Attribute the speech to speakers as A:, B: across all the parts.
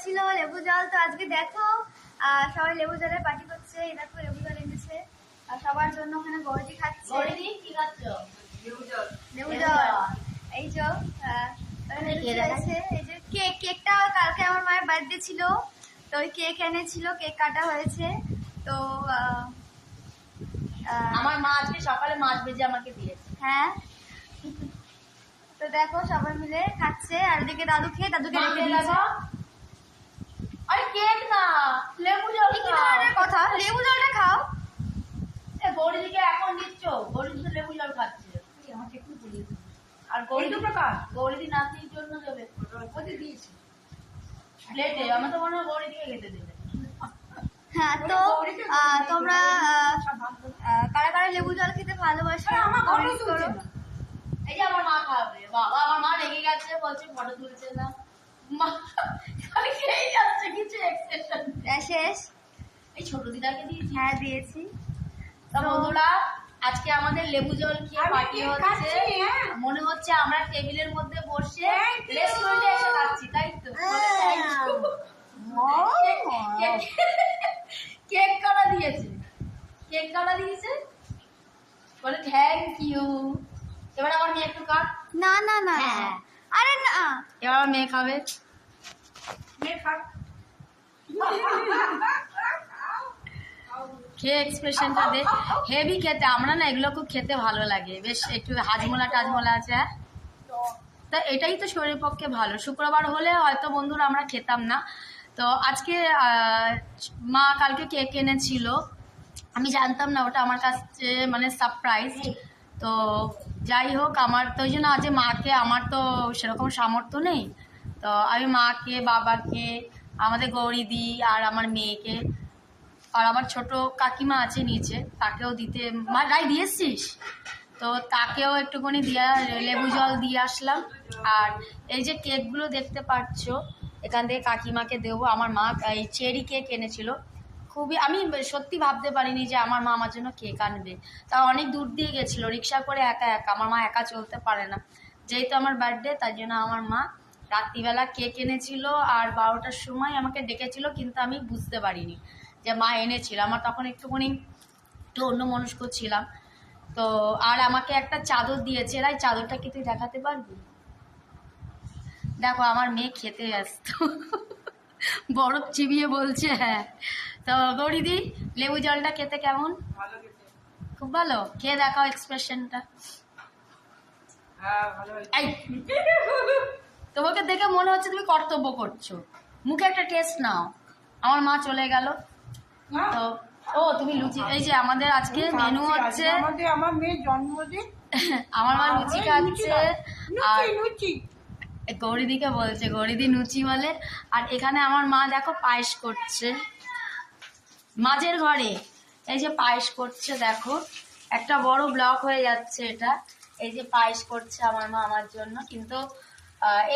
A: হচ্ছিল লেবু জল। তো আজকে দেখো সবাই লেবু জলের পার্টি করছে। এই দেখো লেবু জল এনেছে আর সবার জন্য ওখানে গৌরী খাচ্ছে।
B: কি খাচ্ছ?
A: লেবু জল। এই যে এই যে কেকটা কালকে আমার মায়ের বার্থডে ছিল, তো ওই কেক এনেছিল, কেক কাটা হয়েছে। তো
B: আমার মা আজকে সকালে মাছ ভেজে আমাকে দিয়েছে।
A: হ্যাঁ, তো দেখো সবাই মিলে খাচ্ছে আর এদিকে দাদুকে রেখে দিয়েছে।
B: আরে কেক না, লেবু জল।
A: কি ধরনের কথা? লেবু জলটা খাও।
B: গৌরীদিকে এখন দিচ্ছ? গৌরীদি তো লেবু জল খাচ্ছে। আমাকে একটু বলি। আর গৌরীদি নাতির জন্য দেবে, ওকে দিয়েছি প্লেটে। আমার তো মনে হয় গৌরীদিকে খেতে দেবে।
A: হ্যাঁ, তো তোমরা কারা কারা লেবু জল খেতে ভালোবাসো? কমেন্ট করো।
B: এই যে আমার মা খাবে। বাবা, আমার মা রেগে গেছে, বলছে ফটো তুলছে না। মা খালি খেয়েই যাচ্ছে, কিছু এক্সপ্রেশন
A: শেষ।
B: এই ছোট দিদাকে দিয়েছি।
A: হ্যাঁ, দিয়েছি।
B: তো বন্ধুরা, আজকে আমাদের লেবু জল খেয়ে পার্টি হচ্ছে। মনে হচ্ছে আমরা টেবিলের মধ্যে বসে রেস্টুরেন্টে এসে খাচ্ছি, তাই তো? কেক কাটা দিয়েছে, বলে থ্যাংক ইউ। এবার আমার মেয়ে একটু কাট।
A: না না না, আরে না,
B: এবার আমার মেয়ে খাবে। খেয়ে এক্সপ্রেশনটা দে। হেভি খেতে, আমরা না এগুলো খুব খেতে ভালো লাগে, বেশ একটু হাজমোলা টাজমোলা আছে। হ্যাঁ, তো এটাই তো শরীরের পক্ষে ভালো। শুক্রবার হলে হয়তো বন্ধুরা আমরা খেতাম না। তো আজকে মা কালকে কেক এনেছিল, আমি জানতাম না, ওটা আমার কাছে মানে সারপ্রাইজ। তো যাই হোক, আমার তো ওই জন্য আজ মাকে, আমার তো সেরকম সামর্থ্য নেই, তো আমি মাকে, বাবাকে, আমাদের গৌরীদি আর আমার মেয়েকে আর আমার ছোট কাকিমা আছে নিচে, তাকেও দিতে। মা রাই দিয়েছিস তো তাকেও একটুখানি দিয়ে লেবু জল দিয়ে আসলাম। আর এই যে কেকগুলো দেখতে পাচ্ছ, এখান থেকে কাকিমাকে দেবো। আমার মা এই চেরি কেক এনেছিল, খুবই, আমি সত্যি ভাবতে পারিনি যে আমার মা আমার জন্য কেক আনবে। তা অনেক দূর দিয়ে গেছিলো রিক্সা করে, একা আমার মা একা চলতে পারে না। যেহেতু আমার বার্থডে, তাই জন্য আমার মা রাত্রিবেলা কেক এনেছিল আর 12টার সময় আমাকে ডেকেছিল, কিন্তু আমি বুঝতে পারিনি যে মা এনেছিল। আমার তখন একটুখানি একটু অন্যমনস্ক ছিলাম। তো আর আমাকে একটা চাদর দিয়েছে, এরাই চাদরটা কি তুই দেখাতে পারবি? দেখো আমার মেয়ে খেতে ব্যস্ত, বরফ চিবিয়ে বলছে হ্যাঁ। তো গৌরীদি, লেবু জলটা খেতে কেমন? খুব ভালো। খেয়ে দেখাও এক্সপ্রেশনটা। তোমাকে দেখে মনে হচ্ছে তুমি কর্তব্য করছো, মুখে একটা টেস্ট নাও। আমার মা চলে গেল। তো ও তুমি লুচি, এই যে আমাদের আজকে মেনু হচ্ছে,
C: আমার মেয়ের জন্মদিন,
B: আমার মা লুচি খাচ্ছে। আর গৌরীদিকে বলছে, গৌরীদি লুচি বলে। আর এখানে আমার মা দেখো পায়েস করছে মাঝের ঘরে। এই যে পায়েস করছে, দেখো একটা বড় ব্লক হয়ে যাচ্ছে এটা। এই যে পায়েস করছে আমার মা আমার জন্য, কিন্তু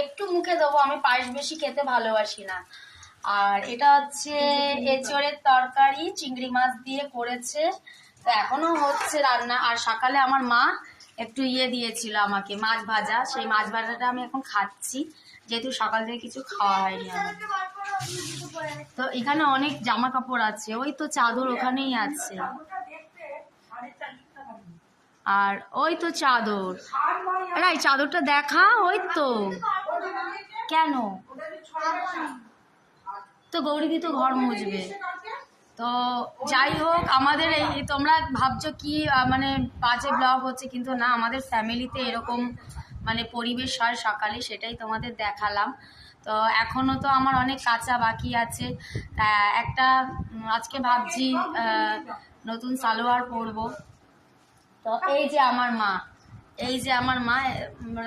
B: একটু মুখে দেবো, আমি পায়েস বেশি খেতে ভালোবাসি না। আর এটা হচ্ছে এঁচড়ের তরকারি, চিংড়ি মাছ দিয়ে করেছে, তো এখনো হচ্ছে রান্না। আর সকালে আমার মা একটু দিয়েছিল আমাকে, মাছ ভাজা, সেই মাছ ভাজাটা আমি এখন খাচ্ছি, যেহেতু সকাল থেকে কিছু খাওয়া হয়নি আমার। তো এখানে অনেক জামা কাপড় আছে, ওই তো চাদর ওখানেই আছে, আর ওই তো চাদর। এই চাদরটা দেখা, ওই তো। কেন? তো গৌরীদি তো ঘর মুছবে। তো যাই হোক, আমাদের এই, তোমরা ভাবছো কি মানে বাজে ব্লগ হচ্ছে, কিন্তু না, আমাদের ফ্যামিলিতে এরকম মানে পরিবেশ হয় সকালে, সেটাই তোমাদের দেখালাম। তো এখনো তো আমার অনেক কাঁচা বাকি আছে। একটা আজকে ভাবছি নতুন সালোয়ার পরবো। তো এই যে আমার মা,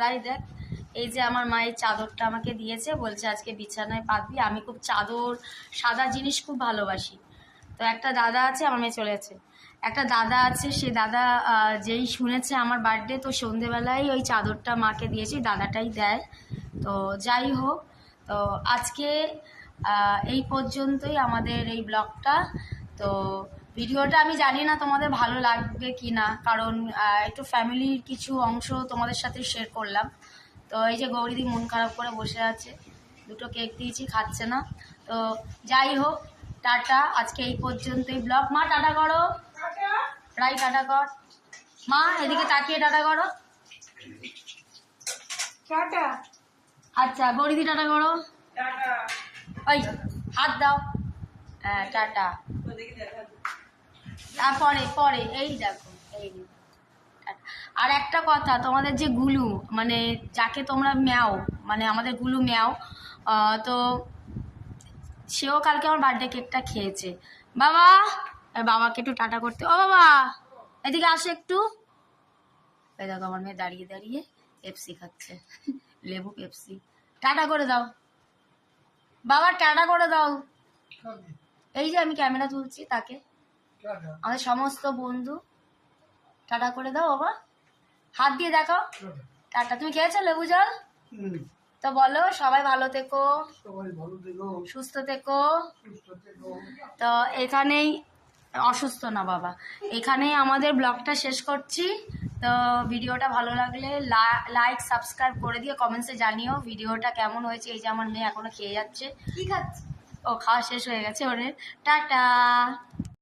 B: রাই দেখ, এই যে আমার মা এই চাদরটা আমাকে দিয়েছে, বলছে আজকে বিছানায় পাতবি। আমি খুব চাদর, সাদা জিনিস খুব ভালোবাসি। তো একটা দাদা আছে, আমার মেয়ে চলে যাচ্ছে, একটা দাদা আছে, সে দাদা যেই শুনেছে আমার বার্থডে, তো সন্ধেবেলায় ওই চাদরটা মাকে দিয়েছি, দাদাটাই দেয়। তো যাই হোক, তো আজকে এই পর্যন্তই আমাদের এই ব্লগটা। তো ভিডিওটা আমি জানি না তোমাদের ভালো লাগবে কি না, কারণ একটু ফ্যামিলির কিছু অংশ তোমাদের সাথে শেয়ার করলাম। তো এই যে গৌরীদি মন খারাপ করে বসে আছে, দুটো কেক দিয়েছি, খাচ্ছে না। তো যাই হোক, টাটা, আজকে এই পর্যন্তই ব্লগ। মা টাটা করো, রাই টাটা কর। মা এদিকে তাকিয়ে টাটা করো।
C: টাটা।
B: আচ্ছা গরিদি টাটা করো। ওই হাত দাও। হ্যাঁ টাটা। তারপরে পরে এই দেখো এই নে, টাটা। আর একটা কথা, তোমাদের যে গুলু, মানে যাকে তোমরা ম্যাও, মানে আমাদের গুলু ম্যাও, তো সেও কালকে আমার বার্থডে কেকটা খেয়েছে। বাবা, বাবাকে একটু টাটা করতে। ও বাবা এদিকে আসো একটু। এই দেখো আমার মেয়ে দাঁড়িয়ে দাঁড়িয়ে পেপসি খাচ্ছে, লেবু পেপসি। টাটা করে দাও বাবা, টাটা করে দাও। এই যে আমি ক্যামেরা তুলছি তাকে, আমাদের সমস্ত বন্ধু, টাটা করে দাও বাবা, হাত দিয়ে দেখাও টাটা। তুমি খেয়েছো লেবু জল? তো বলো সবাই ভালো থেকো, সুস্থ থেকো। তো এখানেই, অসুস্থ না বাবা, এখানেই আমাদের ব্লগটা শেষ করছি। তো ভিডিওটা ভালো লাগলে লাইক সাবস্ক্রাইব করে দিয়ে কমেন্টসে জানিও ভিডিওটা কেমন হয়েছে। এই যে আমার মেয়ে এখনো খেয়ে যাচ্ছে।
A: কি খাচ্ছে?
B: ও খাওয়া শেষ হয়ে গেছে ওরে। টাটা।